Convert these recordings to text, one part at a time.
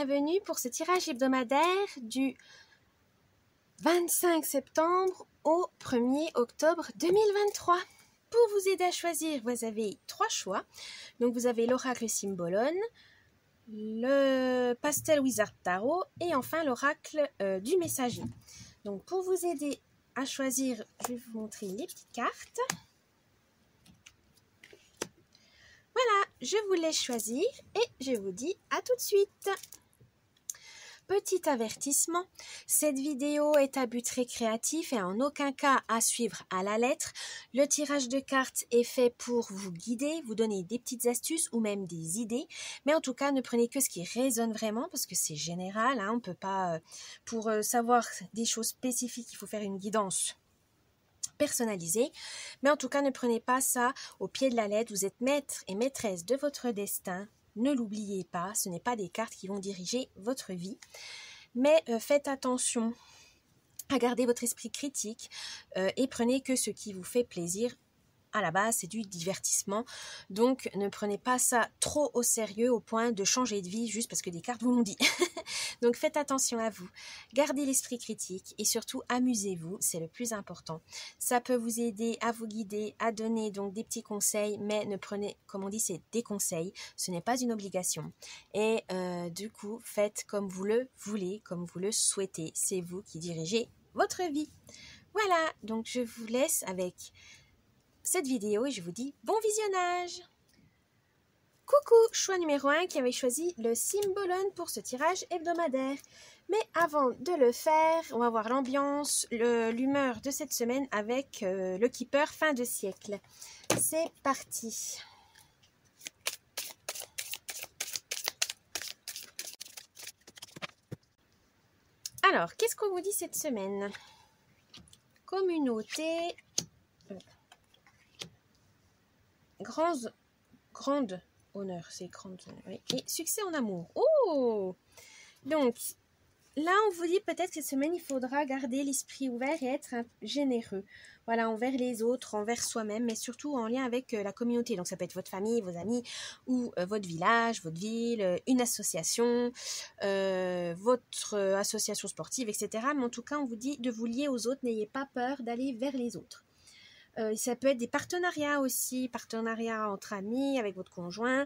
bienvenue pour ce tirage hebdomadaire du 25 septembre au 1er octobre 2023. Pour vous aider à choisir, vous avez 3 choix. Donc vous avez l'oracle Symbolon, le Pastel Wizard Tarot et enfin l'oracle du Messager. Donc pour vous aider à choisir, je vais vous montrer les petites cartes. Voilà, je vous laisse choisir et je vous dis à tout de suite. Petit avertissement, cette vidéo est à but récréatif et en aucun cas à suivre à la lettre. Le tirage de cartes est fait pour vous guider, vous donner des petites astuces ou même des idées. Mais en tout cas, ne prenez que ce qui résonne vraiment parce que c'est général. On ne peut pas, pour savoir des choses spécifiques, il faut faire une guidance personnalisée. Mais en tout cas, ne prenez pas ça au pied de la lettre. Vous êtes maître et maîtresse de votre destin. Ne l'oubliez pas, ce n'est pas des cartes qui vont diriger votre vie. Mais faites attention à garder votre esprit critique et prenez que ce qui vous fait plaisir. À la base, c'est du divertissement. Donc, ne prenez pas ça trop au sérieux au point de changer de vie juste parce que des cartes vous l'ont dit. Donc, faites attention à vous. Gardez l'esprit critique et surtout, amusez-vous. C'est le plus important. Ça peut vous aider à vous guider, à donner donc des petits conseils, mais ne prenez, comme on dit, c'est des conseils. Ce n'est pas une obligation. Et du coup, faites comme vous le voulez, comme vous le souhaitez. C'est vous qui dirigez votre vie. Voilà, donc je vous laisse avec cette vidéo et je vous dis bon visionnage. Coucou, choix numéro 1 qui avait choisi le Symbolon pour ce tirage hebdomadaire. Mais avant de le faire, on va voir l'ambiance, l'humeur de cette semaine avec le Keeper fin de siècle. C'est parti. Alors, qu'est-ce qu'on vous dit cette semaine? Communauté. Grande honneur, c'est grande honneur. Oui. Et succès en amour. Oh! Donc, là, on vous dit peut-être que cette semaine, il faudra garder l'esprit ouvert et être généreux. Voilà, envers les autres, envers soi-même, mais surtout en lien avec la communauté. Donc, ça peut être votre famille, vos amis, ou votre village, votre ville, une association, votre association sportive, etc. Mais en tout cas, on vous dit de vous lier aux autres. N'ayez pas peur d'aller vers les autres. Ça peut être des partenariats aussi, partenariats entre amis, avec votre conjoint,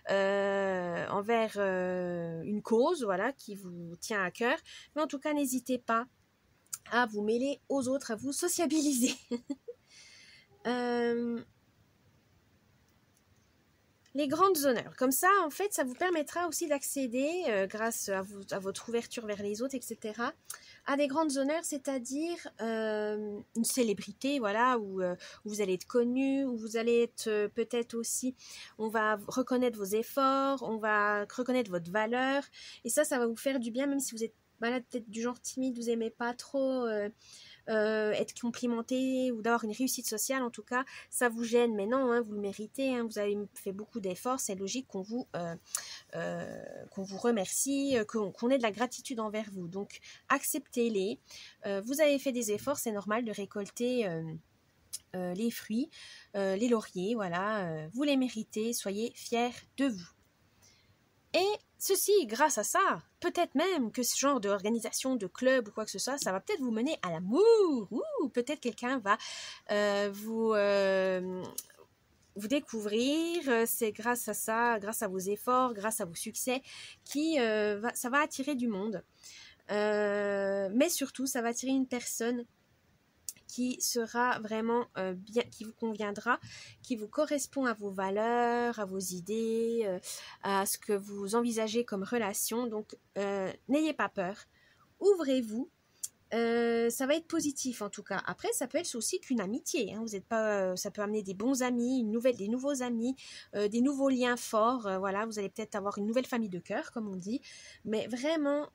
envers une cause, voilà, qui vous tient à cœur. Mais en tout cas, n'hésitez pas à vous mêler aux autres, à vous sociabiliser. Les grandes honneurs. Comme ça, en fait, ça vous permettra aussi d'accéder, grâce à votre ouverture vers les autres, etc., à des grandes honneurs, c'est-à-dire une célébrité, voilà, où vous allez être connu, où vous allez être peut-être aussi, on va reconnaître vos efforts, on va reconnaître votre valeur, et ça va vous faire du bien, même si vous êtes malade, peut-être du genre timide, vous n'aimez pas trop être complimenté ou d'avoir une réussite sociale, en tout cas, ça vous gêne, mais non, vous le méritez, vous avez fait beaucoup d'efforts, c'est logique qu'on vous remercie, qu'on ait de la gratitude envers vous, donc acceptez-les, vous avez fait des efforts, c'est normal de récolter les fruits, les lauriers, voilà, vous les méritez, soyez fiers de vous. Et ceci, grâce à ça, peut-être même que ce genre d'organisation, de club ou quoi que ce soit, ça va peut-être vous mener à l'amour. Ou peut-être quelqu'un va vous découvrir. C'est grâce à ça, grâce à vos efforts, grâce à vos succès, ça va attirer du monde. Mais surtout, ça va attirer une personne qui sera vraiment bien, qui vous conviendra, qui vous correspond à vos valeurs, à vos idées, à ce que vous envisagez comme relation. Donc, n'ayez pas peur, ouvrez-vous. Ça va être positif en tout cas. Après, ça peut être aussi qu'une amitié. Vous êtes pas, ça peut amener des bons amis, des nouveaux amis, des nouveaux liens forts. Voilà, vous allez peut-être avoir une nouvelle famille de cœur, comme on dit. Mais vraiment,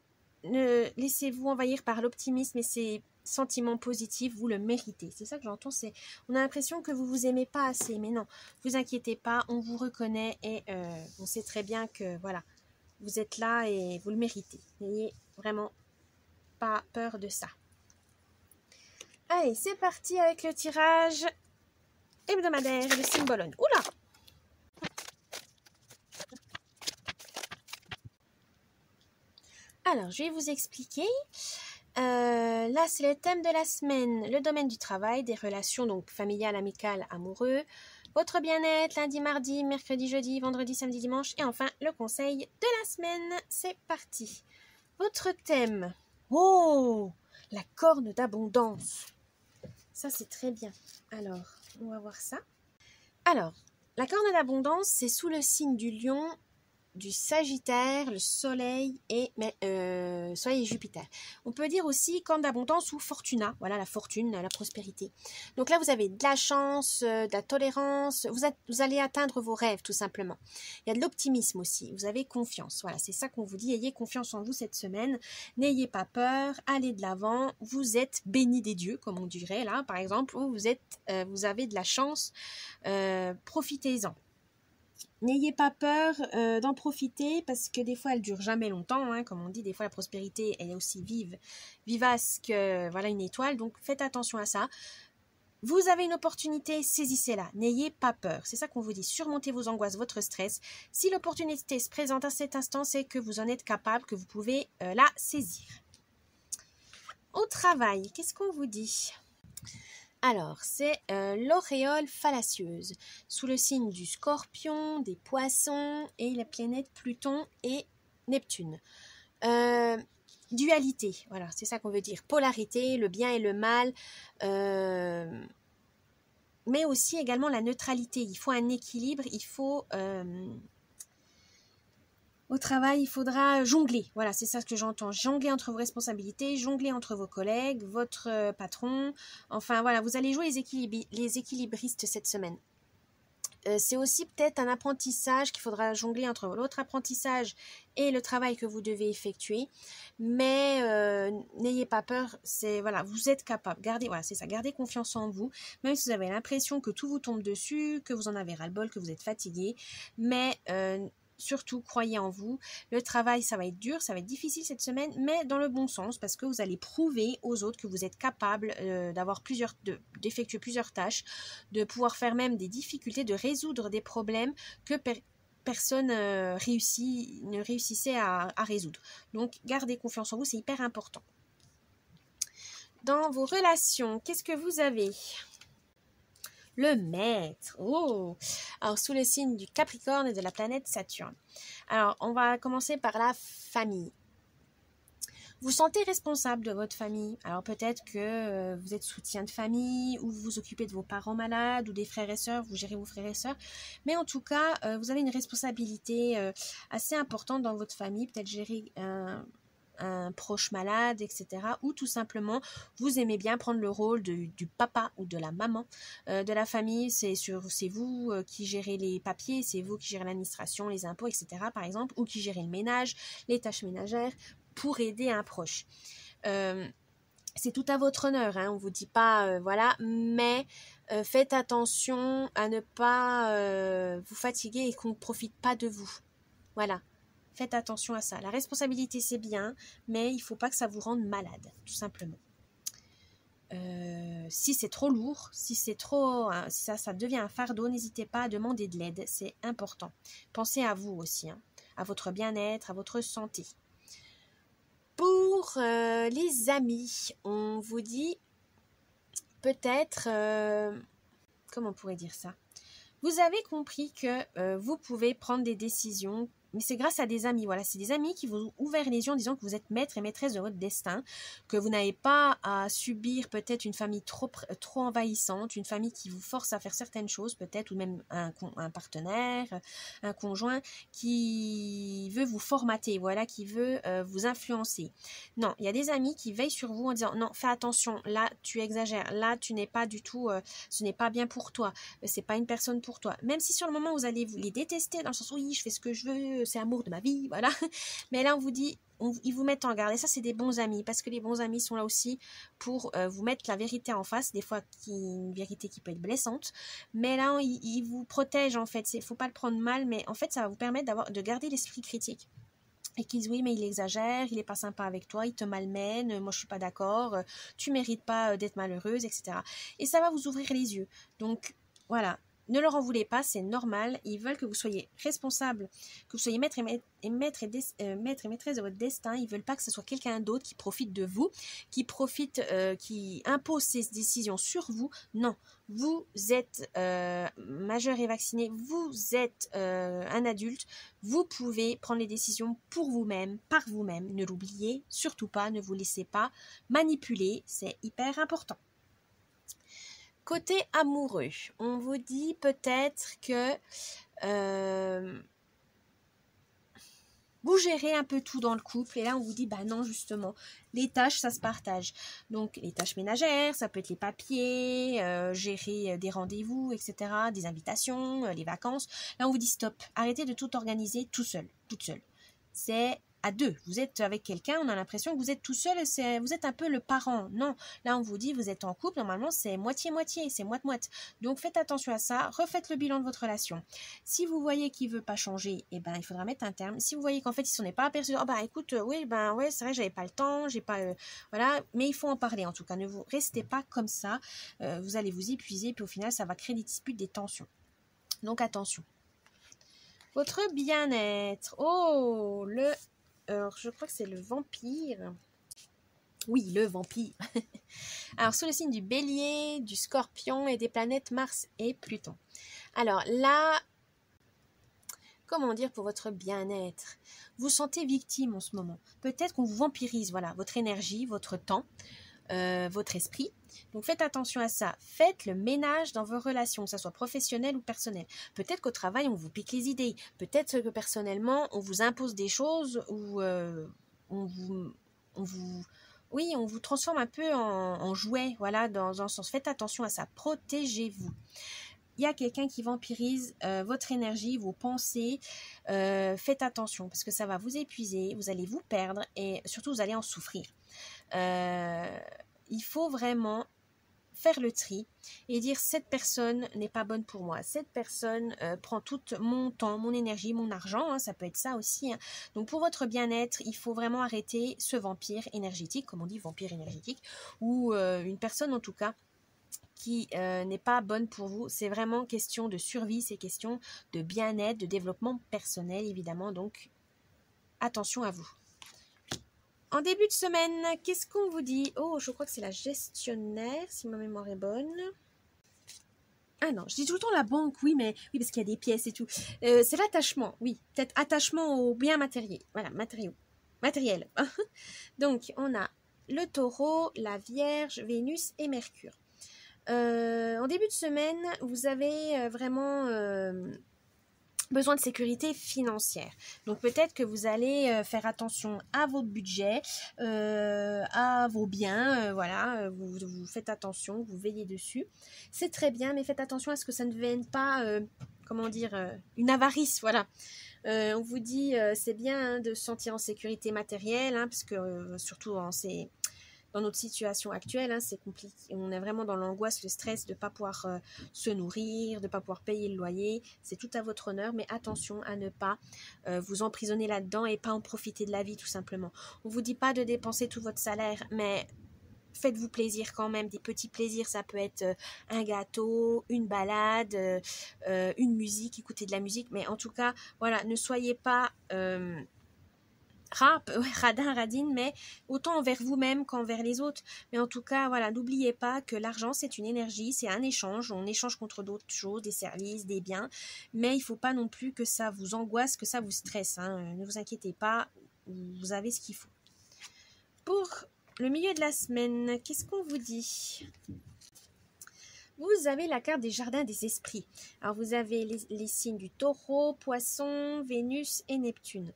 laissez-vous envahir par l'optimisme et ces sentiments positifs, vous le méritez. C'est ça que j'entends, on a l'impression que vous vous aimez pas assez, mais non, vous inquiétez pas, on vous reconnaît et on sait très bien que voilà, vous êtes là et vous le méritez. N'ayez vraiment pas peur de ça. Allez, c'est parti avec le tirage hebdomadaire de Symbolon. Oula! Alors, je vais vous expliquer. Là, c'est le thème de la semaine, le domaine du travail, des relations donc familiales, amicales, amoureux, votre bien-être, lundi, mardi, mercredi, jeudi, vendredi, samedi, dimanche, et enfin, le conseil de la semaine. C'est parti. Votre thème. Oh, la corne d'abondance. Ça, c'est très bien. Alors, on va voir ça. Alors, la corne d'abondance, c'est sous le signe du lion, du Sagittaire, le Soleil et Soleil et Jupiter. On peut dire aussi corne d'abondance ou fortuna, voilà la fortune, la prospérité. Donc là vous avez de la chance, de la tolérance, vous allez atteindre vos rêves tout simplement. Il y a de l'optimisme aussi, vous avez confiance. Voilà, c'est ça qu'on vous dit, ayez confiance en vous cette semaine, n'ayez pas peur, allez de l'avant, vous êtes béni des dieux comme on dirait là par exemple, ou vous avez de la chance, profitez-en. N'ayez pas peur d'en profiter parce que des fois elle dure jamais longtemps, hein, comme on dit, des fois la prospérité elle est aussi vivace que voilà une étoile, donc faites attention à ça. Vous avez une opportunité, saisissez-la, n'ayez pas peur, c'est ça qu'on vous dit, surmontez vos angoisses, votre stress. Si l'opportunité se présente à cet instant, c'est que vous en êtes capable, que vous pouvez la saisir. Au travail, qu'est-ce qu'on vous dit ? Alors, c'est l'auréole fallacieuse, sous le signe du Scorpion, des Poissons et la planète Pluton et Neptune. Dualité, voilà, c'est ça qu'on veut dire. Polarité, le bien et le mal, mais aussi également la neutralité. Il faut un équilibre, il faut... Au travail, il faudra jongler. Voilà, c'est ça ce que j'entends. Jongler entre vos responsabilités, jongler entre vos collègues, votre patron. Enfin, voilà, vous allez jouer les équilibristes cette semaine. C'est aussi peut-être un apprentissage qu'il faudra jongler entre l'autre apprentissage et le travail que vous devez effectuer. Mais n'ayez pas peur, voilà, vous êtes capable. Gardez confiance en vous, même si vous avez l'impression que tout vous tombe dessus, que vous en avez ras-le-bol, que vous êtes fatigué. Mais surtout, croyez en vous. Le travail, ça va être dur, ça va être difficile cette semaine, mais dans le bon sens, parce que vous allez prouver aux autres que vous êtes capable d'effectuer plusieurs tâches, de pouvoir faire même des difficultés, de résoudre des problèmes que personne ne réussissait à résoudre. Donc, gardez confiance en vous, c'est hyper important. Dans vos relations, qu'est-ce que vous avez ? Le maître. Oh! Alors, sous le signe du Capricorne et de la planète Saturne. Alors, on va commencer par la famille. Vous sentez responsable de votre famille. Alors, peut-être que vous êtes soutien de famille ou vous vous occupez de vos parents malades ou des frères et sœurs, vous gérez vos frères et sœurs. Mais en tout cas, vous avez une responsabilité assez importante dans votre famille. Peut-être gérer un proche malade, etc. Ou tout simplement, vous aimez bien prendre le rôle du papa ou de la maman de la famille. C'est vous qui gérez les papiers, c'est vous qui gérez l'administration, les impôts, etc. par exemple, ou qui gérez le ménage, les tâches ménagères pour aider un proche. C'est tout à votre honneur, hein, on ne vous dit pas, voilà, mais faites attention à ne pas vous fatiguer et qu'on ne profite pas de vous. Voilà. Faites attention à ça. La responsabilité, c'est bien, mais il ne faut pas que ça vous rende malade, tout simplement. Si c'est trop lourd, si ça devient un fardeau, n'hésitez pas à demander de l'aide, c'est important. Pensez à vous aussi, hein, à votre bien-être, à votre santé. Pour les amis, on vous dit peut-être, comment on pourrait dire ça ? Vous avez compris que vous pouvez prendre des décisions, mais c'est grâce à des amis. Voilà, c'est des amis qui vous ont ouvert les yeux en disant que vous êtes maître et maîtresse de votre destin, que vous n'avez pas à subir peut-être une famille trop envahissante, une famille qui vous force à faire certaines choses peut-être, ou même un partenaire, un conjoint qui veut vous formater, voilà, qui veut vous influencer. Non, il y a des amis qui veillent sur vous en disant non, fais attention, là tu exagères, là tu n'es pas du tout, ce n'est pas bien pour toi, c'est pas une personne pour toi. Même si sur le moment vous allez les détester dans le sens oui, je fais ce que je veux, c'est l'amour de ma vie, voilà. Mais là on vous dit, ils vous mettent en garde et ça c'est des bons amis parce que les bons amis sont là aussi pour vous mettre la vérité en face, des fois une vérité qui peut être blessante, mais là ils vous protègent en fait. Faut pas le prendre mal, mais en fait ça va vous permettre de garder l'esprit critique. Et qu'ils disent oui mais il exagère, il est pas sympa avec toi, il te malmène, moi je suis pas d'accord, tu mérites pas d'être malheureuse, etc. Et ça va vous ouvrir les yeux. Donc voilà, ne leur en voulez pas, c'est normal. Ils veulent que vous soyez responsable, que vous soyez maître et maîtresse de votre destin. Ils veulent pas que ce soit quelqu'un d'autre qui profite de vous, qui impose ses décisions sur vous. Non, vous êtes majeur et vacciné, vous êtes un adulte, vous pouvez prendre les décisions pour vous-même, par vous-même. Ne l'oubliez surtout pas, ne vous laissez pas manipuler, c'est hyper important. Côté amoureux, on vous dit peut-être que vous gérez un peu tout dans le couple et là on vous dit bah non justement, les tâches ça se partage. Donc les tâches ménagères, ça peut être les papiers, gérer des rendez-vous, etc., des invitations, les vacances. Là on vous dit stop, arrêtez de tout organiser tout seul, toute seule. C'est à deux, vous êtes avec quelqu'un, on a l'impression que vous êtes tout seul, vous êtes un peu le parent. Non, là on vous dit vous êtes en couple, normalement c'est moitié-moitié, c'est moite-moite. Donc faites attention à ça, refaites le bilan de votre relation. Si vous voyez qu'il ne veut pas changer, eh ben, il faudra mettre un terme. Si vous voyez qu'en fait il s'en est pas aperçu, oh bah écoute, oui, ben ouais, c'est vrai, j'avais pas le temps, j'ai pas, voilà, mais il faut en parler en tout cas, ne vous restez pas comme ça, vous allez vous épuiser, puis au final ça va créer des disputes, des tensions. Donc attention. Votre bien-être, oh, alors, je crois que c'est le vampire. Oui, le vampire. Alors, sous le signe du bélier, du scorpion et des planètes Mars et Pluton. Alors là, comment dire pour votre bien-être? Vous vous sentez victime en ce moment. Peut-être qu'on vous vampirise, voilà, votre énergie, votre temps, votre esprit. Donc faites attention à ça. Faites le ménage dans vos relations, que ce soit professionnel ou personnel. Peut-être qu'au travail, on vous pique les idées. Peut-être que personnellement, on vous impose des choses ou on vous transforme un peu en jouet. Voilà, dans un sens. Faites attention à ça. Protégez-vous. Il y a quelqu'un qui vampirise votre énergie, vos pensées. Faites attention parce que ça va vous épuiser, vous allez vous perdre et surtout vous allez en souffrir. Il faut vraiment faire le tri et dire cette personne n'est pas bonne pour moi, cette personne prend tout mon temps, mon énergie, mon argent, hein, ça peut être ça aussi. Hein. Donc pour votre bien-être, il faut vraiment arrêter ce vampire énergétique, comme on dit vampire énergétique, ou une personne en tout cas qui n'est pas bonne pour vous. C'est vraiment question de survie, c'est question de bien-être, de développement personnel évidemment, donc attention à vous. En début de semaine, qu'est-ce qu'on vous dit? Oh, je crois que c'est la gestionnaire, si ma mémoire est bonne. Ah non, je dis tout le temps la banque, oui, mais oui, parce qu'il y a des pièces et tout. C'est l'attachement, oui, peut-être attachement aux biens matériels. Voilà, matériel. Donc, on a le taureau, la vierge, Vénus et Mercure. En début de semaine, vous avez vraiment besoin de sécurité financière. Donc peut-être que vous allez faire attention à votre budget, à vos biens, voilà, vous faites attention, vous veillez dessus. C'est très bien, mais faites attention à ce que ça ne devienne pas, comment dire, une avarice, voilà. On vous dit, c'est bien hein, de se sentir en sécurité matérielle, hein, parce que surtout dans notre situation actuelle, hein, c'est compliqué. On est vraiment dans l'angoisse, le stress de ne pas pouvoir se nourrir, de ne pas pouvoir payer le loyer. C'est tout à votre honneur, mais attention à ne pas vous emprisonner là-dedans et pas en profiter de la vie tout simplement. On ne vous dit pas de dépenser tout votre salaire, mais faites-vous plaisir quand même. Des petits plaisirs, ça peut être un gâteau, une balade, une musique, écouter de la musique. Mais en tout cas, voilà, ne soyez pas... radine, mais autant envers vous-même qu'envers les autres. Mais en tout cas, voilà, n'oubliez pas que l'argent, c'est une énergie, c'est un échange. On échange contre d'autres choses, des services, des biens. Mais il ne faut pas non plus que ça vous angoisse, que ça vous stresse. Hein. Ne vous inquiétez pas, vous avez ce qu'il faut. Pour le milieu de la semaine, qu'est-ce qu'on vous dit ? Vous avez la carte des jardins des esprits. Alors, vous avez les signes du taureau, poisson, Vénus et Neptune.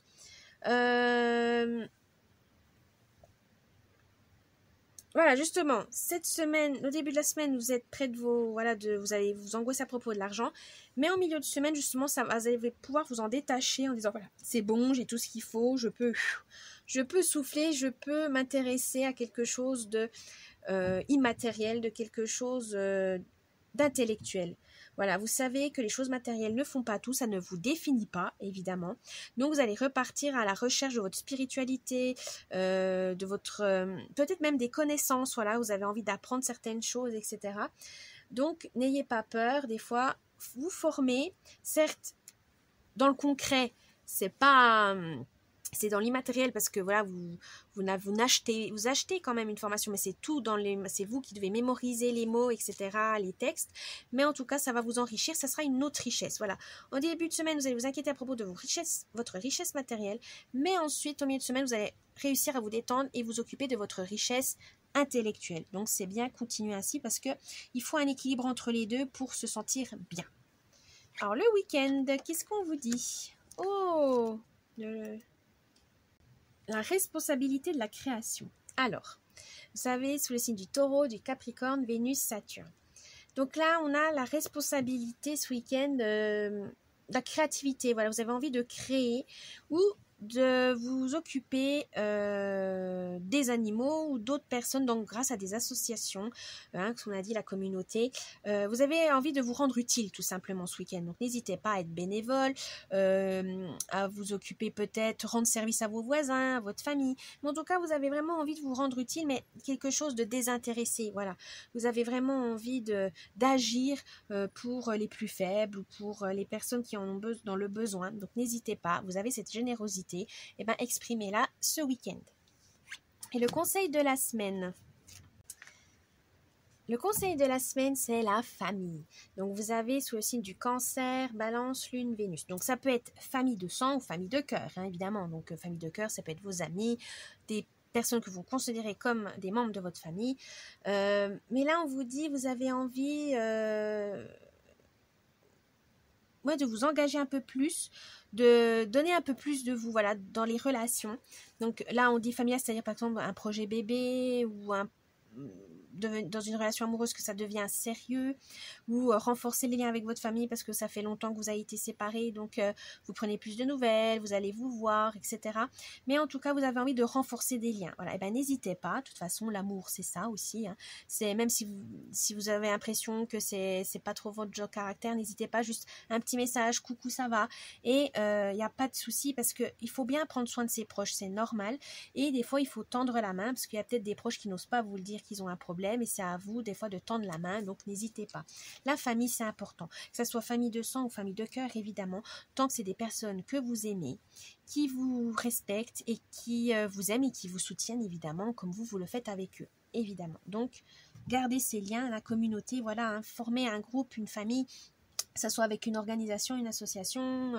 Voilà, justement, cette semaine, au début de la semaine, vous êtes près de vous allez vous angoisser à propos de l'argent, mais en milieu de semaine, justement, vous allez pouvoir vous en détacher en disant, voilà, c'est bon, j'ai tout ce qu'il faut, je peux souffler, je peux m'intéresser à quelque chose de immatériel, de quelque chose d'intellectuel. Voilà, vous savez que les choses matérielles ne font pas tout, ça ne vous définit pas, évidemment. Donc, vous allez repartir à la recherche de votre spiritualité, de votre... peut-être même des connaissances, voilà, vous avez envie d'apprendre certaines choses, etc. Donc, n'ayez pas peur, des fois, vous former, certes, dans le concret, c'est pas... c'est dans l'immatériel parce que voilà, vous achetez quand même une formation, mais c'est tout c'est vous qui devez mémoriser les mots, etc., les textes. Mais en tout cas, ça va vous enrichir, ça sera une autre richesse. Voilà. Au début de semaine, vous allez vous inquiéter à propos de votre richesse matérielle, mais ensuite, au milieu de semaine, vous allez réussir à vous détendre et vous occuper de votre richesse intellectuelle. Donc, c'est bien, continuer ainsi parce que il faut un équilibre entre les deux pour se sentir bien. Alors, le week-end, qu'est-ce qu'on vous dit? Oh, la responsabilité de la création. Alors, vous savez, sous le signe du Taureau, du Capricorne, Vénus, Saturne. Donc là, on a la responsabilité ce week-end de la créativité. Voilà, vous avez envie de créer ou de vous occuper des animaux ou d'autres personnes, donc grâce à des associations, comme on a dit, la communauté. Vous avez envie de vous rendre utile tout simplement ce week-end. Donc n'hésitez pas à être bénévole, à vous occuper peut-être, rendre service à vos voisins, à votre famille. Mais en tout cas, vous avez vraiment envie de vous rendre utile, mais quelque chose de désintéressé. Voilà, vous avez vraiment envie d'agir pour les plus faibles ou pour les personnes qui en ont dans le besoin. Donc n'hésitez pas, vous avez cette générosité, et bien exprimez-la ce week-end. Et le conseil de la semaine. Le conseil de la semaine, c'est la famille. Donc vous avez sous le signe du Cancer, Balance, Lune, Vénus. Donc ça peut être famille de sang ou famille de cœur, hein, évidemment. Donc famille de cœur, ça peut être vos amis, des personnes que vous considérez comme des membres de votre famille. Mais là, on vous dit, vous avez envie de vous engager un peu plus, de donner un peu plus de vous, voilà, dans les relations. Donc là, on dit familial, c'est-à-dire par exemple un projet bébé ou dans une relation amoureuse que ça devient sérieux, ou renforcer les liens avec votre famille parce que ça fait longtemps que vous avez été séparés, donc vous prenez plus de nouvelles, vous allez vous voir, etc. Mais en tout cas, vous avez envie de renforcer des liens. Voilà, et ben n'hésitez pas. De toute façon, l'amour, c'est ça aussi. Hein. C'est même si vous avez l'impression que c'est pas trop votre genre caractère, n'hésitez pas. Juste un petit message, coucou, ça va. Et il n'y a pas de souci parce que il faut bien prendre soin de ses proches, c'est normal. Et des fois, il faut tendre la main parce qu'il y a peut-être des proches qui n'osent pas vous le dire qu'ils ont un problème. Et c'est à vous des fois de tendre la main, donc n'hésitez pas. La famille, c'est important, que ce soit famille de sang ou famille de cœur, évidemment, tant que c'est des personnes que vous aimez, qui vous respectent et qui vous aiment et qui vous soutiennent, évidemment, comme vous le faites avec eux, évidemment. Donc, gardez ces liens, la communauté, voilà, hein, former un groupe, une famille, que ce soit avec une organisation, une association,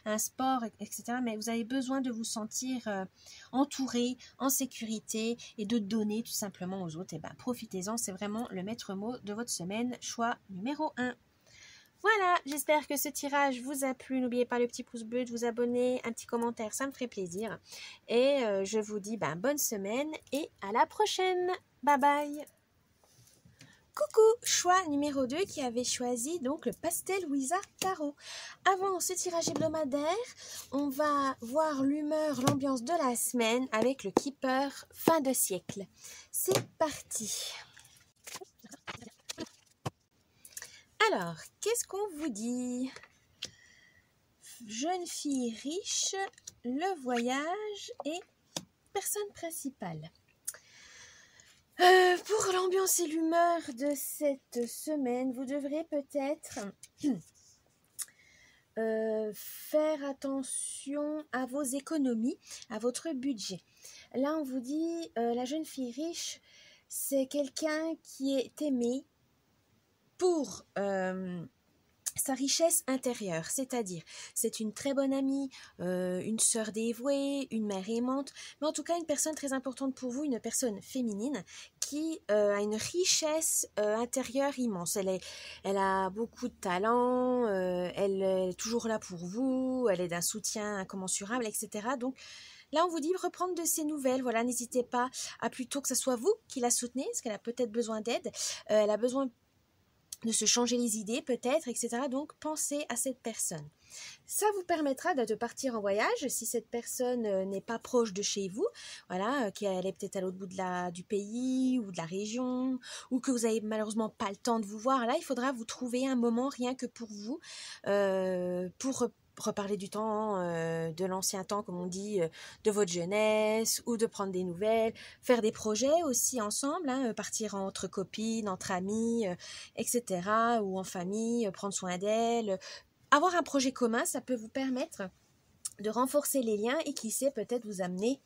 un sport, etc. Mais vous avez besoin de vous sentir entouré, en sécurité et de donner tout simplement aux autres. Et ben, profitez-en, c'est vraiment le maître mot de votre semaine, choix numéro 1. Voilà, j'espère que ce tirage vous a plu. N'oubliez pas le petit pouce bleu, de vous abonner, un petit commentaire, ça me ferait plaisir. Et je vous dis bonne semaine et à la prochaine. Bye bye. Coucou, choix numéro 2 qui avait choisi donc le Pastel Wizard Tarot. Avant ce tirage hebdomadaire, on va voir l'humeur, l'ambiance de la semaine avec le Keeper fin de siècle. C'est parti. Alors, qu'est-ce qu'on vous dit? Jeune fille riche, le voyage et personne principale. Pour l'ambiance et l'humeur de cette semaine, vous devrez peut-être faire attention à vos économies, à votre budget. Là, on vous dit, la jeune fille riche, c'est quelqu'un qui est aimé pour sa richesse intérieure, c'est-à-dire c'est une très bonne amie, une sœur dévouée, une mère aimante, mais en tout cas une personne très importante pour vous, une personne féminine qui a une richesse intérieure immense. Elle a beaucoup de talent, elle est toujours là pour vous, elle est d'un soutien incommensurable, etc. Donc là, on vous dit reprendre de ses nouvelles. Voilà, n'hésitez pas à plutôt que ce soit vous qui la soutenez, parce qu'elle a peut-être besoin d'aide, elle a besoin de se changer les idées peut-être, etc. Donc, pensez à cette personne. Ça vous permettra de partir en voyage si cette personne n'est pas proche de chez vous, voilà, qu'elle est peut-être à l'autre bout du pays ou de la région, ou que vous n'avez malheureusement pas le temps de vous voir. Là, il faudra vous trouver un moment rien que pour vous, pour reparler du temps, de l'ancien temps, comme on dit, de votre jeunesse, ou de prendre des nouvelles, faire des projets aussi ensemble, hein, partir entre copines, entre amis, etc., ou en famille, prendre soin d'elles. Avoir un projet commun, ça peut vous permettre de renforcer les liens et qui sait peut-être vous amener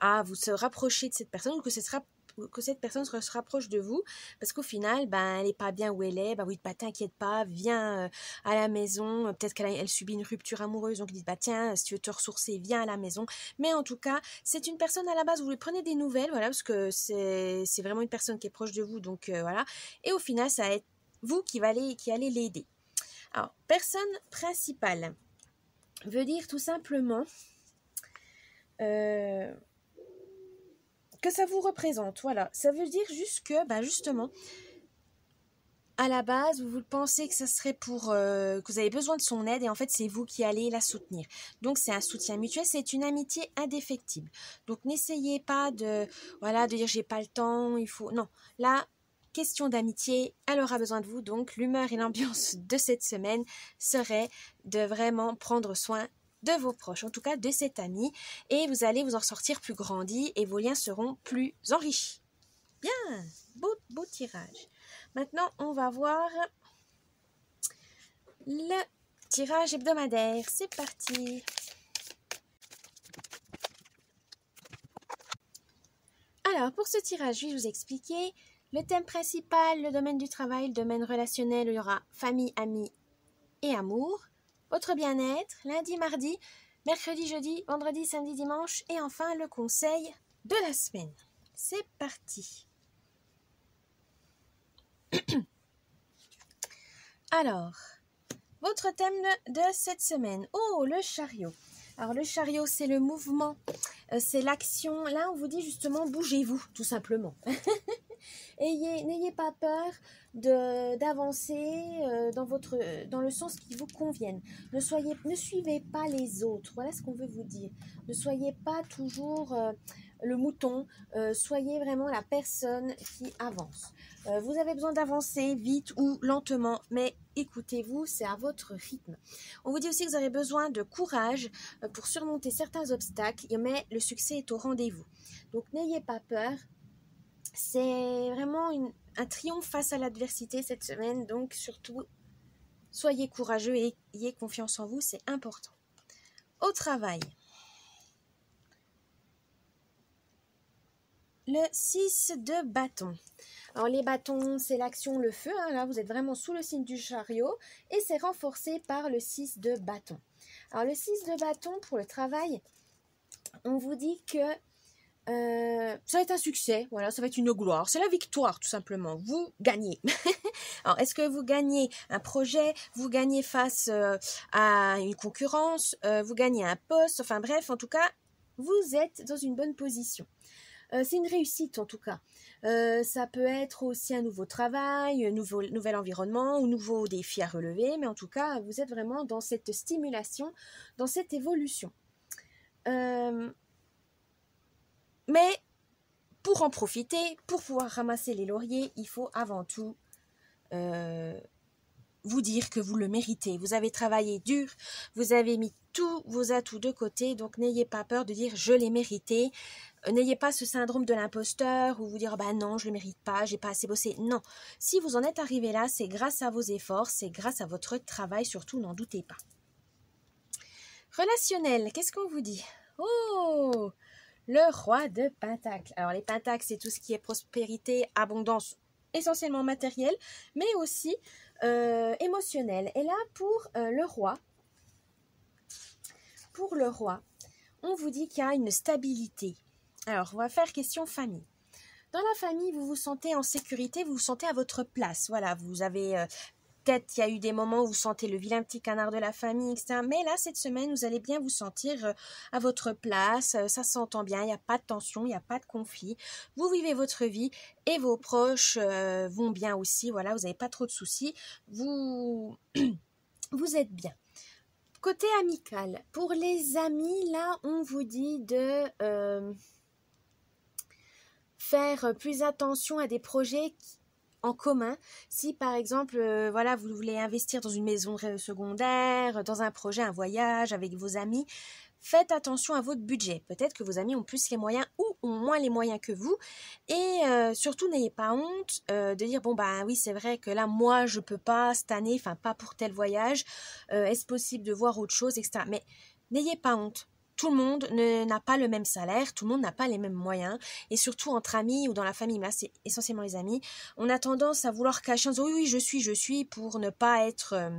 à vous se rapprocher de cette personne, ou que cette personne se rapproche de vous, parce qu'au final, elle n'est pas bien où elle est, oui, t'inquiète pas, viens à la maison, peut-être qu'elle subit une rupture amoureuse, donc dites, tiens, si tu veux te ressourcer, viens à la maison, mais en tout cas, c'est une personne à la base, vous lui prenez des nouvelles, voilà, parce que c'est vraiment une personne qui est proche de vous, donc voilà, et au final, ça va être vous qui allez l'aider. Alors, personne principale veut dire tout simplement que ça vous représente, voilà. Ça veut dire juste que, justement, à la base, vous pensez que ça serait que vous avez besoin de son aide et en fait, c'est vous qui allez la soutenir. Donc, c'est un soutien mutuel, c'est une amitié indéfectible. Donc, n'essayez pas de dire j'ai pas le temps, il faut... Non, là, question d'amitié, elle aura besoin de vous. Donc, l'humeur et l'ambiance de cette semaine serait de vraiment prendre soin de vos proches, en tout cas de cet ami, et vous allez vous en sortir plus grandi et vos liens seront plus enrichis. Bien, beau tirage. Maintenant, on va voir le tirage hebdomadaire. C'est parti. Alors, pour ce tirage, je vais vous expliquer le thème principal, le domaine du travail, le domaine relationnel, il y aura famille, amis et amour. Votre bien-être, lundi, mardi, mercredi, jeudi, vendredi, samedi, dimanche. Et enfin, le conseil de la semaine. C'est parti. Alors, votre thème de cette semaine. Oh, le chariot. Alors, le chariot, c'est le mouvement, c'est l'action. Là, on vous dit justement, bougez-vous, tout simplement. N'ayez pas peur d'avancer dans le sens qui vous convienne. Ne suivez pas les autres. Voilà ce qu'on veut vous dire. Ne soyez pas toujours le mouton. Soyez vraiment la personne qui avance. Vous avez besoin d'avancer vite ou lentement, mais écoutez-vous, c'est à votre rythme. On vous dit aussi que vous aurez besoin de courage pour surmonter certains obstacles, mais le succès est au rendez-vous. Donc n'ayez pas peur. C'est vraiment un triomphe face à l'adversité cette semaine, donc surtout, soyez courageux et ayez confiance en vous, c'est important. Au travail, le 6 de bâton. Alors les bâtons, c'est l'action, le feu, hein, là vous êtes vraiment sous le signe du chariot, et c'est renforcé par le 6 de bâton. Alors le 6 de bâton pour le travail, on vous dit que ça va être un succès, voilà, ça va être une gloire, c'est la victoire tout simplement, vous gagnez. Alors est-ce que vous gagnez un projet, vous gagnez face à une concurrence, vous gagnez un poste, enfin bref, en tout cas, vous êtes dans une bonne position. C'est une réussite en tout cas. Ça peut être aussi un nouveau travail, un nouvel environnement ou nouveau défi à relever, mais en tout cas, vous êtes vraiment dans cette stimulation, dans cette évolution. Mais pour en profiter, pour pouvoir ramasser les lauriers, il faut avant tout vous dire que vous le méritez. Vous avez travaillé dur, vous avez mis tous vos atouts de côté, donc n'ayez pas peur de dire je l'ai mérité. N'ayez pas ce syndrome de l'imposteur ou vous dire non, je le mérite pas, j'ai pas assez bossé. Non, si vous en êtes arrivé là, c'est grâce à vos efforts, c'est grâce à votre travail, surtout n'en doutez pas. Relationnel, qu'est-ce qu'on vous dit? Oh, le roi de Pentacles. Alors les Pentacles, c'est tout ce qui est prospérité, abondance, essentiellement matérielle, mais aussi émotionnelle. Et là, pour le roi, on vous dit qu'il y a une stabilité. Alors, on va faire question famille. Dans la famille, vous vous sentez en sécurité, vous vous sentez à votre place. Voilà, vous avez... peut-être il y a eu des moments où vous sentez le vilain petit canard de la famille, etc. Mais là, cette semaine, vous allez bien vous sentir à votre place. Ça s'entend bien, il n'y a pas de tension, il n'y a pas de conflit. Vous vivez votre vie et vos proches vont bien aussi. Voilà, vous n'avez pas trop de soucis. Vous êtes bien. Côté amical, pour les amis, là, on vous dit de faire plus attention à des projets en commun. Si par exemple, voilà, vous voulez investir dans une maison secondaire, dans un projet, un voyage avec vos amis, faites attention à votre budget. Peut-être que vos amis ont plus les moyens ou ont moins les moyens que vous. Et surtout, n'ayez pas honte de dire, bon, bah oui, c'est vrai que là, moi, je peux pas cette année, enfin, pas pour tel voyage. Est-ce possible de voir autre chose, etc. Mais n'ayez pas honte. Tout le monde n'a pas le même salaire, tout le monde n'a pas les mêmes moyens, et surtout entre amis ou dans la famille, mais là c'est essentiellement les amis, on a tendance à vouloir cacher en disant oui, oui, je suis, pour ne pas être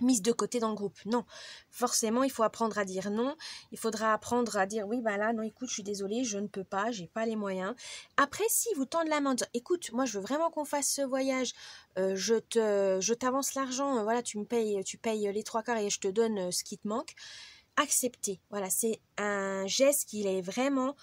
mise de côté dans le groupe. Non, forcément, il faut apprendre à dire non, il faudra apprendre à dire oui, bah là, non, écoute, je suis désolée, je ne peux pas, j'ai pas les moyens. Après, si vous tendez la main, écoute, moi, je veux vraiment qu'on fasse ce voyage, je t'avance l'argent, voilà, tu payes les 3/4 et je te donne ce qui te manque. Accepter, voilà, c'est un geste qu'il est vraiment,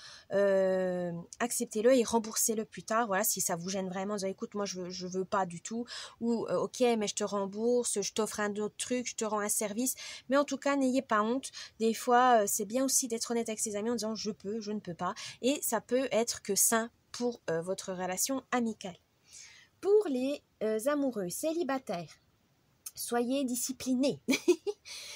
acceptez-le et remboursez-le plus tard, voilà, si ça vous gêne vraiment, écoute, moi je veux pas du tout, ou ok, mais je te rembourse, je t'offre un autre truc, je te rends un service, mais en tout cas, n'ayez pas honte, des fois, c'est bien aussi d'être honnête avec ses amis en disant je peux, je ne peux pas, et ça peut être que sain pour votre relation amicale. Pour les amoureux célibataires, soyez disciplinés.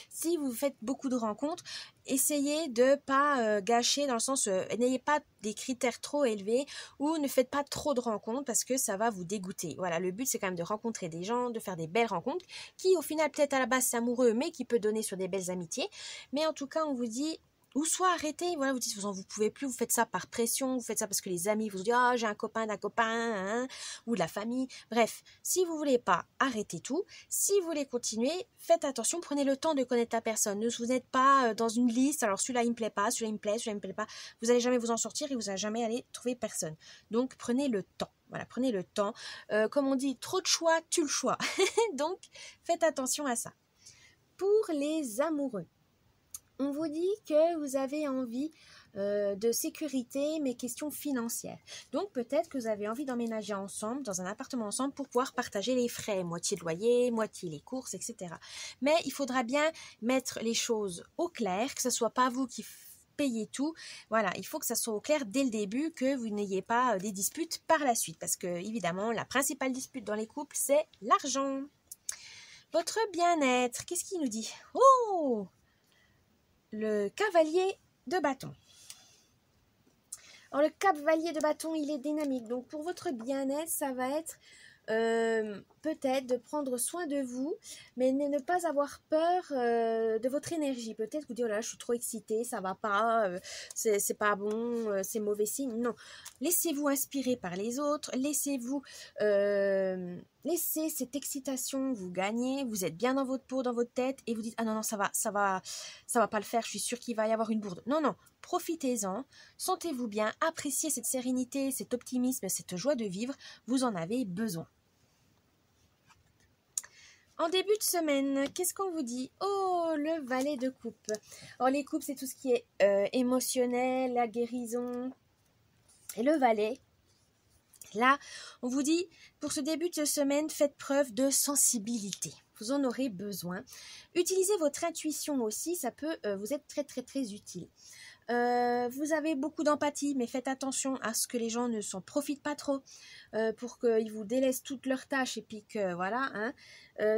Si vous faites beaucoup de rencontres, essayez de ne pas gâcher, dans le sens, n'ayez pas des critères trop élevés ou ne faites pas trop de rencontres parce que ça va vous dégoûter. Voilà, le but c'est quand même de rencontrer des gens, de faire des belles rencontres qui au final peut-être à la base c'est amoureux mais qui peut donner sur des belles amitiés. Mais en tout cas on vous dit, ou soit arrêtez, voilà, vous dites vous pouvez plus, vous faites ça par pression, vous faites ça parce que les amis vous disent ah j'ai un copain d'un copain, hein, ou de la famille. Bref, si vous voulez pas, arrêtez tout. Si vous voulez continuer, faites attention, prenez le temps de connaître la personne. Ne vous n'êtes pas dans une liste, alors celui-là il me plaît pas, celui-là il me plaît, celui-là il me plaît pas. Vous allez jamais vous en sortir et vous allez jamais aller trouver personne. Donc prenez le temps. Voilà, prenez le temps. Comme on dit, trop de choix, tue le choix. Donc faites attention à ça. Pour les amoureux, on vous dit que vous avez envie de sécurité, mais question financière. Donc peut-être que vous avez envie d'emménager ensemble, dans un appartement ensemble, pour pouvoir partager les frais, moitié de loyer, moitié les courses, etc. Mais il faudra bien mettre les choses au clair, que ce ne soit pas vous qui payez tout. Voilà, il faut que ça soit au clair dès le début, que vous n'ayez pas des disputes par la suite. Parce que, évidemment, la principale dispute dans les couples, c'est l'argent. Votre bien-être, qu'est-ce qu'il nous dit? Oh! Le cavalier de bâton. Alors, le cavalier de bâton, il est dynamique. Donc, pour votre bien-être, ça va être peut-être de prendre soin de vous, mais ne pas avoir peur de votre énergie. Peut-être vous dire, oh là, je suis trop excitée, ça va pas, c'est pas bon, c'est mauvais signe. Non, laissez-vous inspirer par les autres, laissez-vous laissez cette excitation vous gagner, vous êtes bien dans votre peau, dans votre tête, et vous dites, ah non, non, ça va pas le faire, je suis sûre qu'il va y avoir une bourde. Non, non, profitez-en, sentez-vous bien, appréciez cette sérénité, cet optimisme, cette joie de vivre, vous en avez besoin. En début de semaine, qu'est-ce qu'on vous dit? Oh, le valet de coupe. Alors les coupes, c'est tout ce qui est émotionnel, la guérison. Et le valet, là, on vous dit, pour ce début de semaine, faites preuve de sensibilité. Vous en aurez besoin. Utilisez votre intuition aussi, ça peut vous être très très très utile. Vous avez beaucoup d'empathie, mais faites attention à ce que les gens ne s'en profitent pas trop pour qu'ils vous délaissent toutes leurs tâches et puis que voilà. Hein,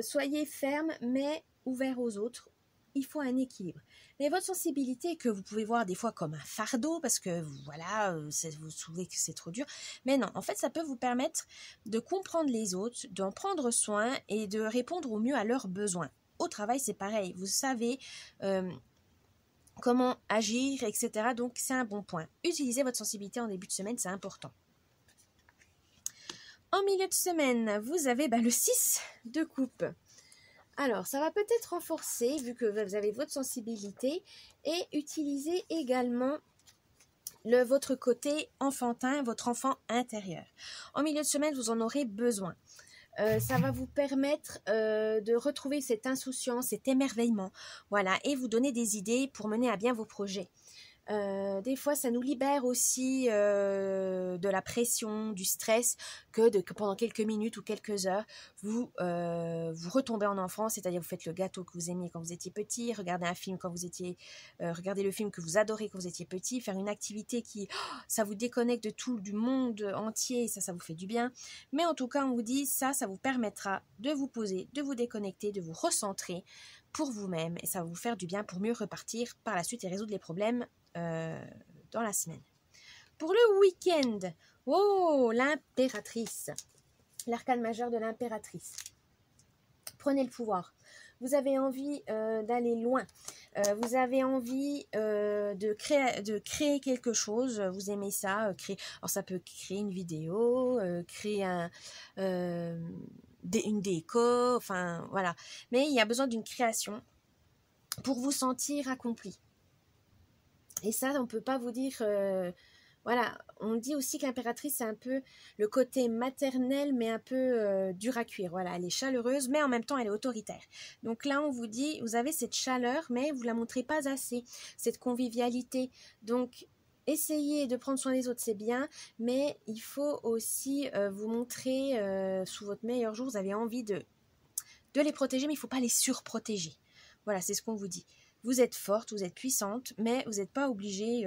soyez ferme mais ouvert aux autres. Il faut un équilibre. Mais votre sensibilité que vous pouvez voir des fois comme un fardeau parce que voilà, vous trouvez que c'est trop dur. Mais non, en fait, ça peut vous permettre de comprendre les autres, d'en prendre soin et de répondre au mieux à leurs besoins. Au travail, c'est pareil. Vous savez comment agir, etc. Donc, c'est un bon point. Utilisez votre sensibilité en début de semaine, c'est important. En milieu de semaine, vous avez le 6 de coupe. Alors, ça va peut-être renforcer, vu que vous avez votre sensibilité, et utilisez également votre côté enfantin, votre enfant intérieur. En milieu de semaine, vous en aurez besoin. Ça va vous permettre de retrouver cette insouciance, cet émerveillement, voilà, et vous donner des idées pour mener à bien vos projets. Des fois, ça nous libère aussi de la pression, du stress, que pendant quelques minutes ou quelques heures, vous retombez en enfance, c'est-à-dire vous faites le gâteau que vous aimiez quand vous étiez petit, regardez un film quand vous étiez, regardez le film que vous adorez quand vous étiez petit, faire une activité qui, ça vous déconnecte de tout, du monde entier, ça vous fait du bien. Mais en tout cas, on vous dit, ça vous permettra de vous poser, de vous déconnecter, de vous recentrer pour vous-même, et ça va vous faire du bien pour mieux repartir par la suite et résoudre les problèmes dans la semaine. Pour le week-end, oh, l'impératrice, l'arcane majeur de l'impératrice. Prenez le pouvoir. Vous avez envie d'aller loin. Vous avez envie de créer quelque chose. Vous aimez ça. Alors ça peut créer une vidéo, créer une déco, enfin voilà. Mais il y a besoin d'une création pour vous sentir accompli. Et ça, on ne peut pas vous dire... voilà, on dit aussi que l'impératrice, c'est un peu le côté maternel, mais un peu dur à cuire. Voilà, elle est chaleureuse, mais en même temps, elle est autoritaire. Donc là, on vous dit, vous avez cette chaleur, mais vous ne la montrez pas assez, cette convivialité. Donc, essayez de prendre soin des autres, c'est bien, mais il faut aussi vous montrer, sous votre meilleur jour, vous avez envie de les protéger, mais il ne faut pas les surprotéger. Voilà, c'est ce qu'on vous dit. Vous êtes forte, vous êtes puissante, mais vous n'êtes pas obligée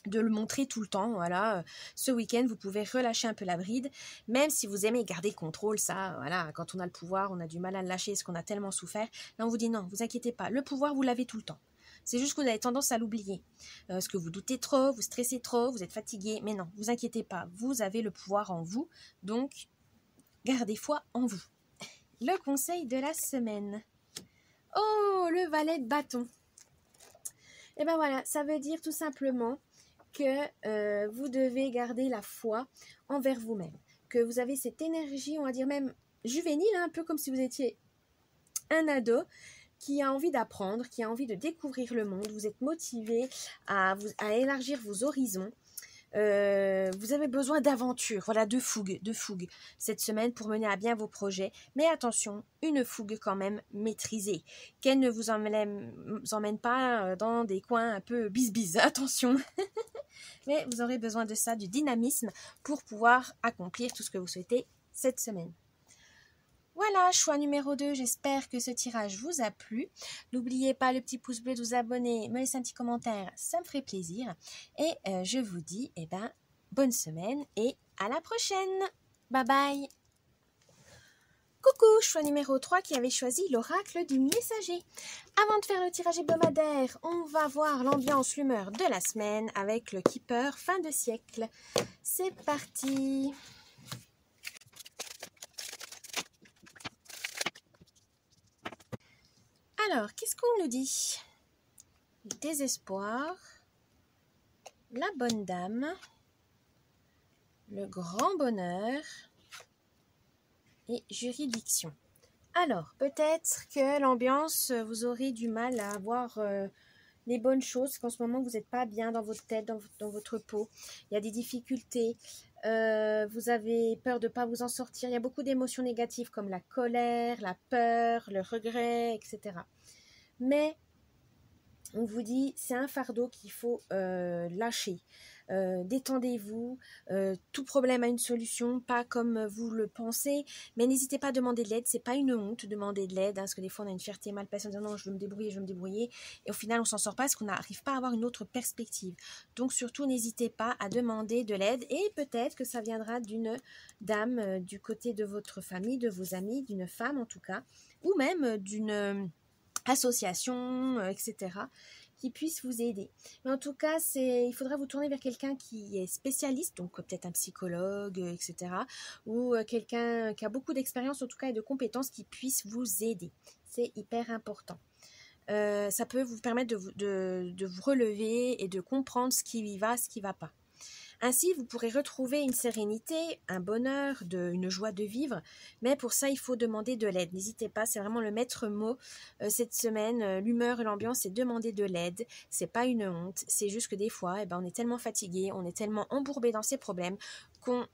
de le montrer tout le temps. Voilà, ce week-end, vous pouvez relâcher un peu la bride, même si vous aimez garder le contrôle. Ça, voilà, quand on a le pouvoir, on a du mal à le lâcher parce qu'on a tellement souffert. Là, on vous dit non, vous inquiétez pas, le pouvoir, vous l'avez tout le temps. C'est juste que vous avez tendance à l'oublier. Parce que vous doutez trop, vous stressez trop, vous êtes fatigué. Mais non, vous inquiétez pas, vous avez le pouvoir en vous. Donc, gardez foi en vous. Le conseil de la semaine. Oh, le valet de bâton. Et ben voilà, ça veut dire tout simplement que vous devez garder la foi envers vous-même. Que vous avez cette énergie, on va dire même juvénile, un peu comme si vous étiez un ado qui a envie d'apprendre, qui a envie de découvrir le monde. Vous êtes motivé à élargir vos horizons. Vous avez besoin d'aventure, voilà, de fougue cette semaine pour mener à bien vos projets. Mais attention, une fougue quand même maîtrisée, qu'elle ne vous emmène pas dans des coins un peu bis-bis, attention. Mais vous aurez besoin de ça, du dynamisme, pour pouvoir accomplir tout ce que vous souhaitez cette semaine. Voilà, choix numéro 2, j'espère que ce tirage vous a plu. N'oubliez pas le petit pouce bleu, de vous abonner, me laisser un petit commentaire, ça me ferait plaisir. Et je vous dis, bonne semaine et à la prochaine. Bye bye. Coucou, choix numéro 3 qui avait choisi l'oracle du messager. Avant de faire le tirage hebdomadaire, on va voir l'ambiance, l'humeur de la semaine avec le Keeper fin de siècle. C'est parti. Alors, qu'est-ce qu'on nous dit? Désespoir, la bonne dame, le grand bonheur et juridiction. Alors, peut-être que l'ambiance, vous aurez du mal à avoir les bonnes choses, qu'en ce moment, vous n'êtes pas bien dans votre tête, dans votre peau. Il y a des difficultés, vous avez peur de ne pas vous en sortir. Il y a beaucoup d'émotions négatives comme la colère, la peur, le regret, etc. Mais on vous dit, c'est un fardeau qu'il faut lâcher. Détendez-vous, tout problème a une solution, pas comme vous le pensez, mais n'hésitez pas à demander de l'aide, c'est pas une honte de demander de l'aide, parce que des fois on a une fierté mal placée en disant non, je veux me débrouiller, et au final on s'en sort pas parce qu'on n'arrive pas à avoir une autre perspective. Donc surtout n'hésitez pas à demander de l'aide, et peut-être que ça viendra d'une dame du côté de votre famille, de vos amis, d'une femme en tout cas, ou même d'une association, etc., qui puisse vous aider. Mais en tout cas, il faudra vous tourner vers quelqu'un qui est spécialiste, donc peut-être un psychologue, etc., ou quelqu'un qui a beaucoup d'expérience, en tout cas, et de compétences qui puisse vous aider. C'est hyper important. Ça peut vous permettre de vous relever et de comprendre ce qui va, ce qui ne va pas. Ainsi, vous pourrez retrouver une sérénité, un bonheur, une joie de vivre, mais pour ça, il faut demander de l'aide. N'hésitez pas, c'est vraiment le maître mot cette semaine. L'humeur et l'ambiance, c'est demander de l'aide. C'est pas une honte, c'est juste que des fois, on est tellement fatigué, on est tellement embourbé dans ses problèmes qu'on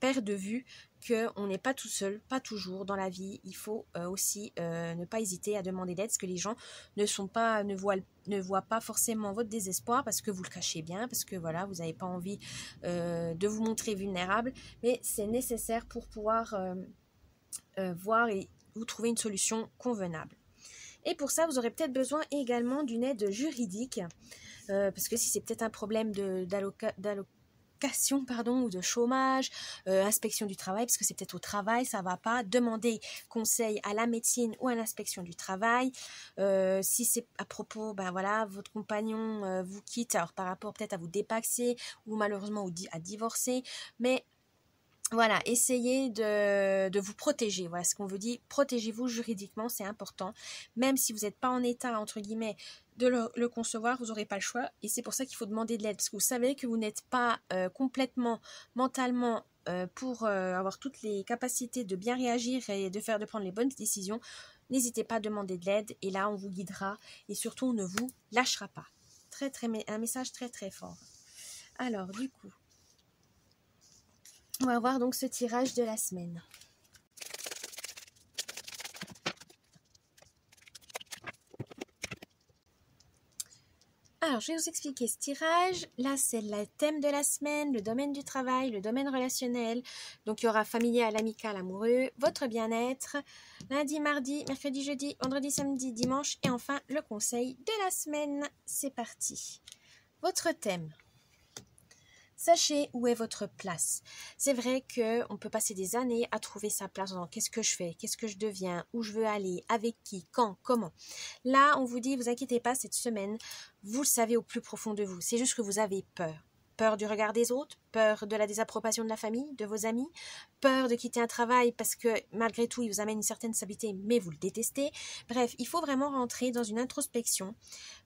perd de vue qu'on n'est pas tout seul, pas toujours dans la vie. Il faut aussi ne pas hésiter à demander d'aide, parce que les gens ne voient pas forcément votre désespoir parce que vous le cachez bien, parce que voilà, vous n'avez pas envie de vous montrer vulnérable, mais c'est nécessaire pour pouvoir voir et vous trouver une solution convenable. Et pour ça, vous aurez peut-être besoin également d'une aide juridique, parce que si c'est peut-être un problème d'allocation, ou de chômage, inspection du travail, parce que c'est peut-être au travail, ça va pas, demander conseil à la médecine ou à l'inspection du travail. Si c'est à propos, votre compagnon vous quitte, alors par rapport peut-être à vous dépaxer ou malheureusement à divorcer, mais voilà, essayez de vous protéger. Voilà ce qu'on vous dit. Protégez-vous juridiquement, c'est important. Même si vous n'êtes pas en état, entre guillemets, de le concevoir, vous n'aurez pas le choix. Et c'est pour ça qu'il faut demander de l'aide. Parce que vous savez que vous n'êtes pas complètement, mentalement, pour avoir toutes les capacités de bien réagir et de prendre les bonnes décisions. N'hésitez pas à demander de l'aide. Et là, on vous guidera. Et surtout, on ne vous lâchera pas. Un message très, très fort. Alors, du coup, on va voir donc ce tirage de la semaine. Alors, je vais vous expliquer ce tirage. Là, c'est le thème de la semaine, le domaine du travail, le domaine relationnel. Donc, il y aura familial, amical, amoureux, votre bien-être, lundi, mardi, mercredi, jeudi, vendredi, samedi, dimanche. Et enfin, le conseil de la semaine. C'est parti. Votre thème. Sachez où est votre place. C'est vrai qu'on peut passer des années à trouver sa place dans qu'est-ce que je fais, qu'est-ce que je deviens, où je veux aller, avec qui, quand, comment. Là, on vous dit, vous inquiétez pas, cette semaine, vous le savez au plus profond de vous. C'est juste que vous avez peur. Peur du regard des autres, peur de la désapprobation de la famille, de vos amis, peur de quitter un travail parce que malgré tout, il vous amène une certaine stabilité, mais vous le détestez. Bref, il faut vraiment rentrer dans une introspection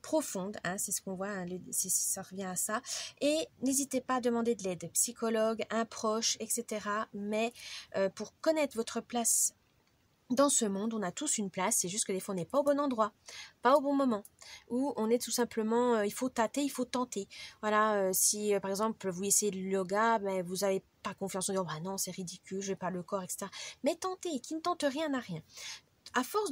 profonde, c'est ce qu'on voit, ça revient à ça. Et n'hésitez pas à demander de l'aide, psychologue, un proche, etc. Mais pour connaître votre place dans ce monde, on a tous une place, c'est juste que des fois on n'est pas au bon endroit, pas au bon moment, ou on est tout simplement, il faut tâter, il faut tenter. Voilà, si par exemple vous essayez le yoga, vous n'avez pas confiance en dire, non c'est ridicule, je n'ai pas le corps, etc. Mais tentez, qui ne tente rien n'a rien. À force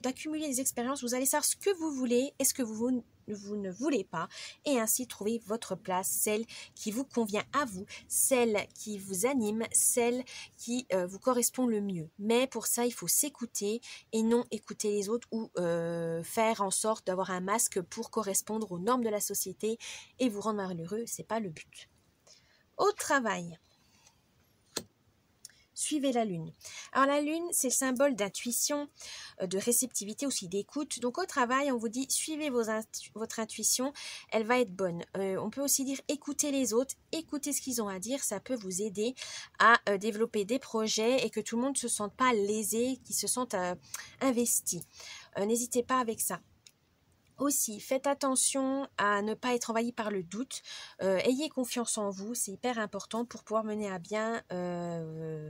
d'accumuler des expériences, vous allez savoir ce que vous voulez et ce que vous ne voulez pas, et ainsi trouver votre place, celle qui vous convient à vous, celle qui vous anime, celle qui vous correspond le mieux. Mais pour ça, il faut s'écouter et non écouter les autres ou faire en sorte d'avoir un masque pour correspondre aux normes de la société et vous rendre malheureux, c'est pas le but. Au travail. Suivez la lune. Alors la lune, c'est le symbole d'intuition, de réceptivité, aussi d'écoute. Donc au travail, on vous dit suivez votre intuition, elle va être bonne. On peut aussi dire écoutez les autres, écoutez ce qu'ils ont à dire, ça peut vous aider à développer des projets et que tout le monde ne se sente pas lésé, qu'ils se sentent investis. N'hésitez pas avec ça. Aussi, faites attention à ne pas être envahi par le doute. Ayez confiance en vous, c'est hyper important pour pouvoir mener à bien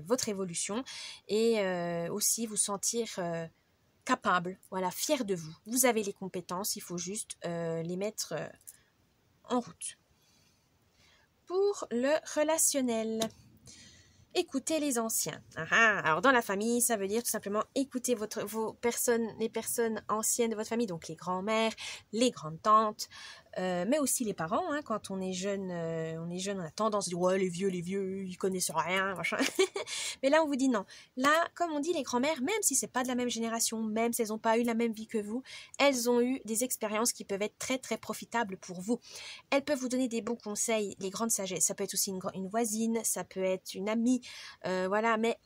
votre évolution et aussi vous sentir capable, voilà, fier de vous. Vous avez les compétences, il faut juste les mettre en route. Pour le relationnel. Écoutez les anciens. Alors dans la famille, ça veut dire tout simplement écouter les personnes anciennes de votre famille, donc les grands-mères, les grandes-tantes, mais aussi les parents. Quand on est jeune, on a tendance à dire ouais les vieux, ils connaissent rien, machin. Mais là on vous dit non. Là, comme on dit les grands-mères, même si c'est pas de la même génération, même si elles n'ont pas eu la même vie que vous, elles ont eu des expériences qui peuvent être très très profitables pour vous. Elles peuvent vous donner des bons conseils, les grandes sagesses. Ça peut être aussi une voisine, ça peut être une amie, voilà, mais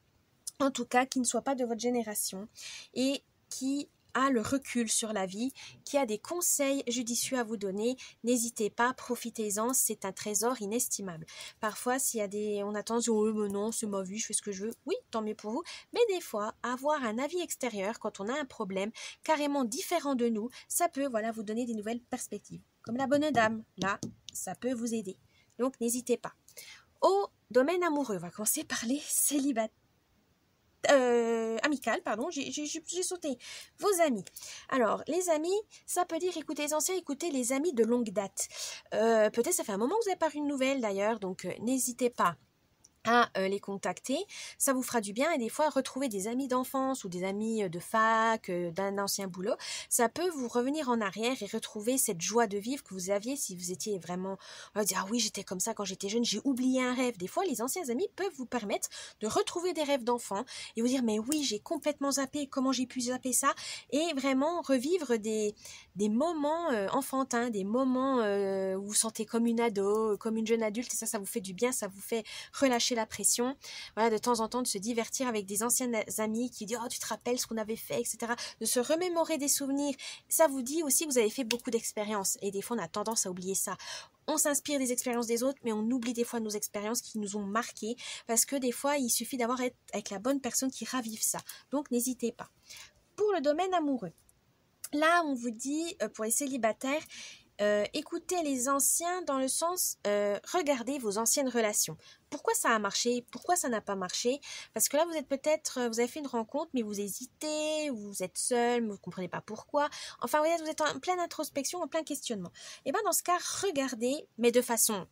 en tout cas qui ne soit pas de votre génération et qui a le recul sur la vie, qui a des conseils judicieux à vous donner. N'hésitez pas, profitez-en, c'est un trésor inestimable. Parfois, on a tendance à dire oh, mais non, c'est ma vie, je fais ce que je veux. Oui, tant mieux pour vous, mais des fois, avoir un avis extérieur quand on a un problème carrément différent de nous, ça peut vous donner des nouvelles perspectives. Comme la bonne dame, là, ça peut vous aider. Donc, n'hésitez pas. Au domaine amoureux, on va commencer par les célibataires. Amical, pardon, j'ai sauté. Vos amis. Alors, les amis, ça peut dire écoutez les anciens, écoutez les amis de longue date. Peut-être ça fait un moment que vous n'avez pas eu de nouvelles d'ailleurs, donc n'hésitez pas à les contacter, ça vous fera du bien. Et des fois retrouver des amis d'enfance ou des amis de fac, d'un ancien boulot, ça peut vous revenir en arrière et retrouver cette joie de vivre que vous aviez si vous étiez vraiment dire ah oui j'étais comme ça quand j'étais jeune, j'ai oublié un rêve. Des fois les anciens amis peuvent vous permettre de retrouver des rêves d'enfant et vous dire mais oui j'ai complètement zappé, comment j'ai pu zapper ça, et vraiment revivre des moments enfantins, des moments où vous vous sentez comme une ado, comme une jeune adulte, et ça vous fait du bien, ça vous fait relâcher la pression. Voilà, de temps en temps de se divertir avec des anciens amis qui disent oh tu te rappelles ce qu'on avait fait, etc. De se remémorer des souvenirs, ça vous dit aussi que vous avez fait beaucoup d'expériences, et des fois on a tendance à oublier ça. On s'inspire des expériences des autres, mais on oublie des fois nos expériences qui nous ont marqués, parce que des fois il suffit d'avoir être avec la bonne personne qui ravive ça. Donc n'hésitez pas. Pour le domaine amoureux, là on vous dit pour les célibataires, écoutez les anciens dans le sens regardez vos anciennes relations. Pourquoi ça a marché? Pourquoi ça n'a pas marché? Parce que là, vous êtes peut-être, vous avez fait une rencontre, mais vous hésitez, vous êtes seul, mais vous ne comprenez pas pourquoi. Enfin, vous êtes en pleine introspection, en plein questionnement. Et bien, dans ce cas, regardez, mais de façon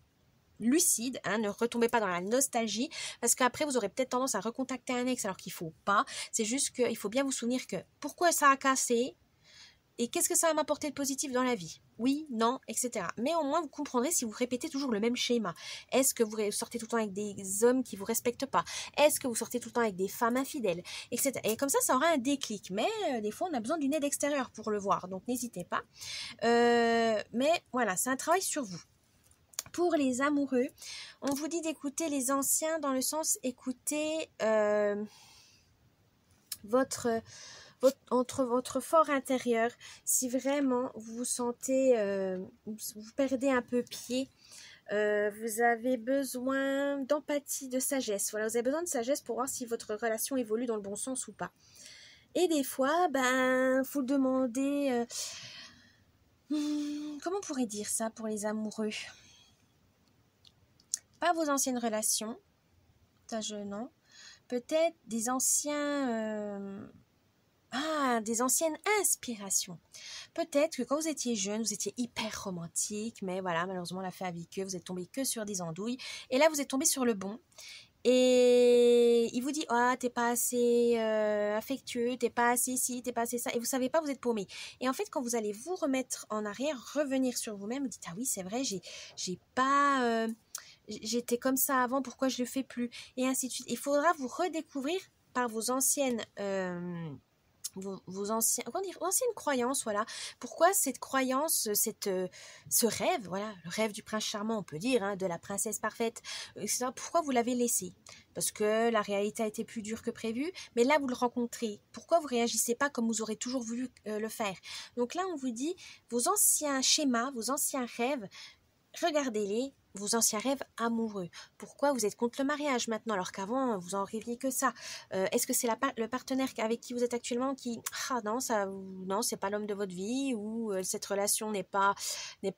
lucide, ne retombez pas dans la nostalgie, parce qu'après, vous aurez peut-être tendance à recontacter un ex alors qu'il ne faut pas. C'est juste qu'il faut bien vous souvenir que pourquoi ça a cassé, et qu'est-ce que ça va m'apporter de positif dans la vie? Oui, non, etc. Mais au moins, vous comprendrez si vous répétez toujours le même schéma. Est-ce que vous sortez tout le temps avec des hommes qui ne vous respectent pas? Est-ce que vous sortez tout le temps avec des femmes infidèles, etc. Et comme ça aura un déclic. Mais des fois, on a besoin d'une aide extérieure pour le voir. Donc, n'hésitez pas. Mais voilà, c'est un travail sur vous. Pour les amoureux, on vous dit d'écouter les anciens dans le sens écouter votre fort intérieur. Si vraiment vous vous sentez, vous perdez un peu pied, vous avez besoin d'empathie, de sagesse. Voilà, vous avez besoin de sagesse pour voir si votre relation évolue dans le bon sens ou pas. Et des fois, faut demander... comment on pourrait dire ça pour les amoureux? Pas vos anciennes relations, ça non. Peut-être des anciens... des anciennes inspirations. Peut-être que quand vous étiez jeune, vous étiez hyper romantique, mais voilà, malheureusement, la fée a vécu, vous êtes tombé que sur des andouilles. Et là, vous êtes tombé sur le bon. Et il vous dit, t'es pas assez affectueux, t'es pas assez ci, t'es pas assez ça. Et vous savez pas, vous êtes paumé. Et en fait, quand vous allez vous remettre en arrière, revenir sur vous-même, vous dites, ah oui, c'est vrai, j'ai pas... j'étais comme ça avant, pourquoi je le fais plus? Et ainsi de suite. Il faudra vous redécouvrir par vos anciennes... vos anciennes croyances, voilà. Pourquoi cette croyance, ce rêve, voilà, le rêve du prince charmant, on peut dire, de la princesse parfaite, etc. Pourquoi vous l'avez laissé? Parce que la réalité a été plus dure que prévu, mais là vous le rencontrez. Pourquoi vous réagissez pas comme vous aurez toujours voulu le faire? Donc là on vous dit, vos anciens schémas, vos anciens rêves, regardez-les, vos anciens rêves amoureux. Pourquoi vous êtes contre le mariage maintenant alors qu'avant vous en rêviez que ça? Est-ce que c'est le partenaire avec qui vous êtes actuellement qui non c'est pas l'homme de votre vie, ou cette relation n'est pas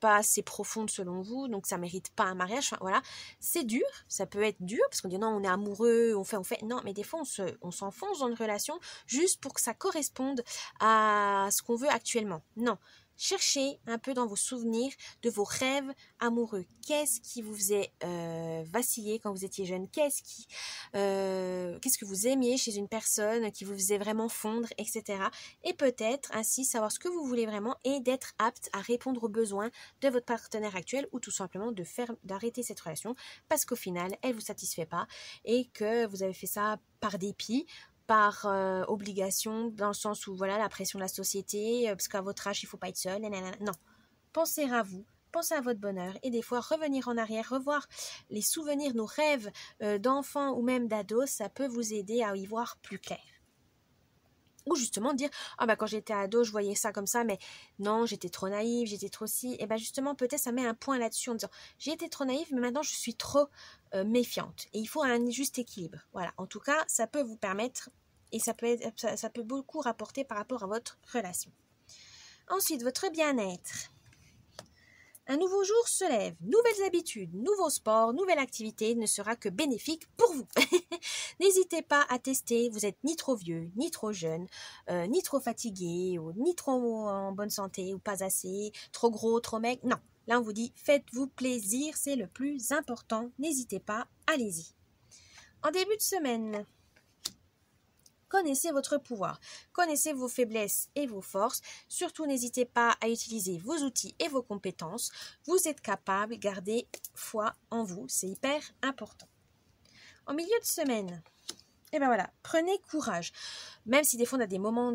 assez profonde selon vous, donc ça mérite pas un mariage? Enfin, voilà, c'est dur, ça peut être dur parce qu'on dit non on est amoureux, on fait non, mais des fois on s'enfonce dans une relation juste pour que ça corresponde à ce qu'on veut actuellement. Non. Cherchez un peu dans vos souvenirs de vos rêves amoureux. Qu'est-ce qui vous faisait vaciller quand vous étiez jeune? Qu'est-ce que vous aimiez chez une personne qui vous faisait vraiment fondre, etc. Et peut-être ainsi savoir ce que vous voulez vraiment et d'être apte à répondre aux besoins de votre partenaire actuel, ou tout simplement d'arrêter cette relation parce qu'au final, elle ne vous satisfait pas et que vous avez fait ça par dépit, par obligation, dans le sens où voilà la pression de la société, parce qu'à votre âge il faut pas être seul, non. Pensez à vous, pensez à votre bonheur, et des fois revenir en arrière, revoir les souvenirs, nos rêves d'enfants ou même d'ados, ça peut vous aider à y voir plus clair. Ou justement dire, quand j'étais ado je voyais ça comme ça, mais non, j'étais trop naïve, j'étais trop si, et justement peut-être ça met un point là-dessus en disant, j'ai été trop naïve mais maintenant je suis trop méfiante, et il faut un juste équilibre. Voilà, en tout cas ça peut vous permettre, et ça peut beaucoup rapporter par rapport à votre relation. Ensuite, votre bien-être. Un nouveau jour se lève, nouvelles habitudes, nouveaux sports, nouvelle activité ne sera que bénéfique pour vous. N'hésitez pas à tester, vous êtes ni trop vieux, ni trop jeune, ni trop fatigué, ou ni trop en bonne santé, ou pas assez, trop gros, trop maigre. Non, là on vous dit, faites-vous plaisir, c'est le plus important, n'hésitez pas, allez-y. En début de semaine, connaissez votre pouvoir, connaissez vos faiblesses et vos forces. Surtout, n'hésitez pas à utiliser vos outils et vos compétences. Vous êtes capable, gardez foi en vous, c'est hyper important. En milieu de semaine, et ben voilà, prenez courage. Même si des fois on a des moments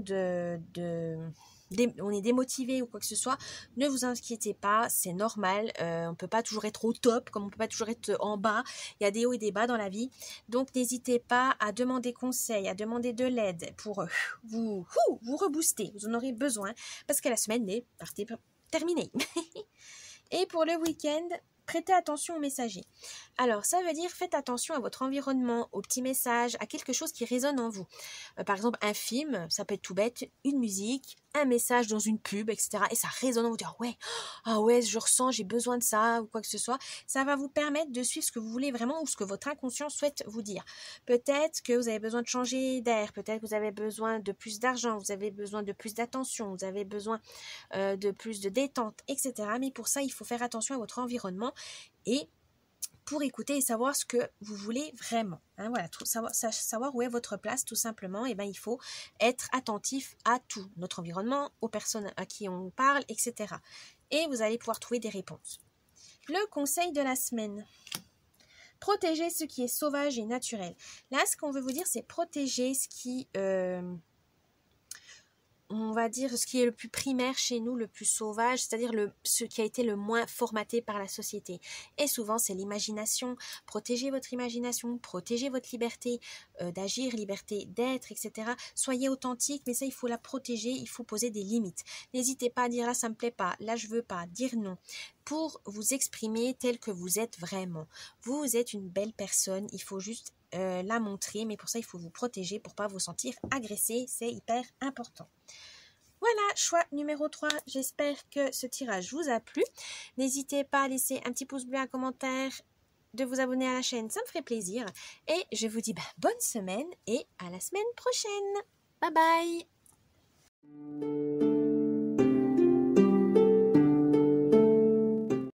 on est démotivé ou quoi que ce soit, ne vous inquiétez pas, c'est normal. On ne peut pas toujours être au top, comme on ne peut pas toujours être en bas. Il y a des hauts et des bas dans la vie. Donc n'hésitez pas à demander conseil, à demander de l'aide pour vous rebooster. Vous en aurez besoin parce que la semaine est terminée. Et pour le week-end, prêtez attention aux messagers. Alors, ça veut dire faites attention à votre environnement, aux petits messages, à quelque chose qui résonne en vous. Par exemple, un film, ça peut être tout bête, une musique, un message dans une pub, etc. Et ça résonne en vous, dire ouais, ah ouais, je ressens, j'ai besoin de ça, ou quoi que ce soit. Ça va vous permettre de suivre ce que vous voulez vraiment ou ce que votre inconscient souhaite vous dire. Peut-être que vous avez besoin de changer d'air, peut-être que vous avez besoin de plus d'argent, vous avez besoin de plus d'attention, vous avez besoin de plus de détente, etc. Mais pour ça, il faut faire attention à votre environnement et pour écouter et savoir ce que vous voulez vraiment. Hein, voilà, savoir où est votre place tout simplement. Et ben, il faut être attentif à tout, notre environnement, aux personnes à qui on parle, etc. Et vous allez pouvoir trouver des réponses. Le conseil de la semaine. Protéger ce qui est sauvage et naturel. Là, ce qu'on veut vous dire, c'est protéger ce qui... on va dire ce qui est le plus primaire chez nous, le plus sauvage, c'est-à-dire ce qui a été le moins formaté par la société. Et souvent, c'est l'imagination. Protégez votre imagination, protégez votre liberté d'agir, liberté d'être, etc. Soyez authentique, mais ça, il faut la protéger, il faut poser des limites. N'hésitez pas à dire là, ça me plaît pas, là, je veux pas, dire non. Pour vous exprimer tel que vous êtes vraiment. Vous êtes une belle personne, il faut juste la montrer, mais pour ça il faut vous protéger pour pas vous sentir agressé, c'est hyper important. Voilà, choix numéro 3, j'espère que ce tirage vous a plu. N'hésitez pas à laisser un petit pouce bleu, un commentaire, de vous abonner à la chaîne, ça me ferait plaisir. Et je vous dis bonne semaine et à la semaine prochaine. Bye bye.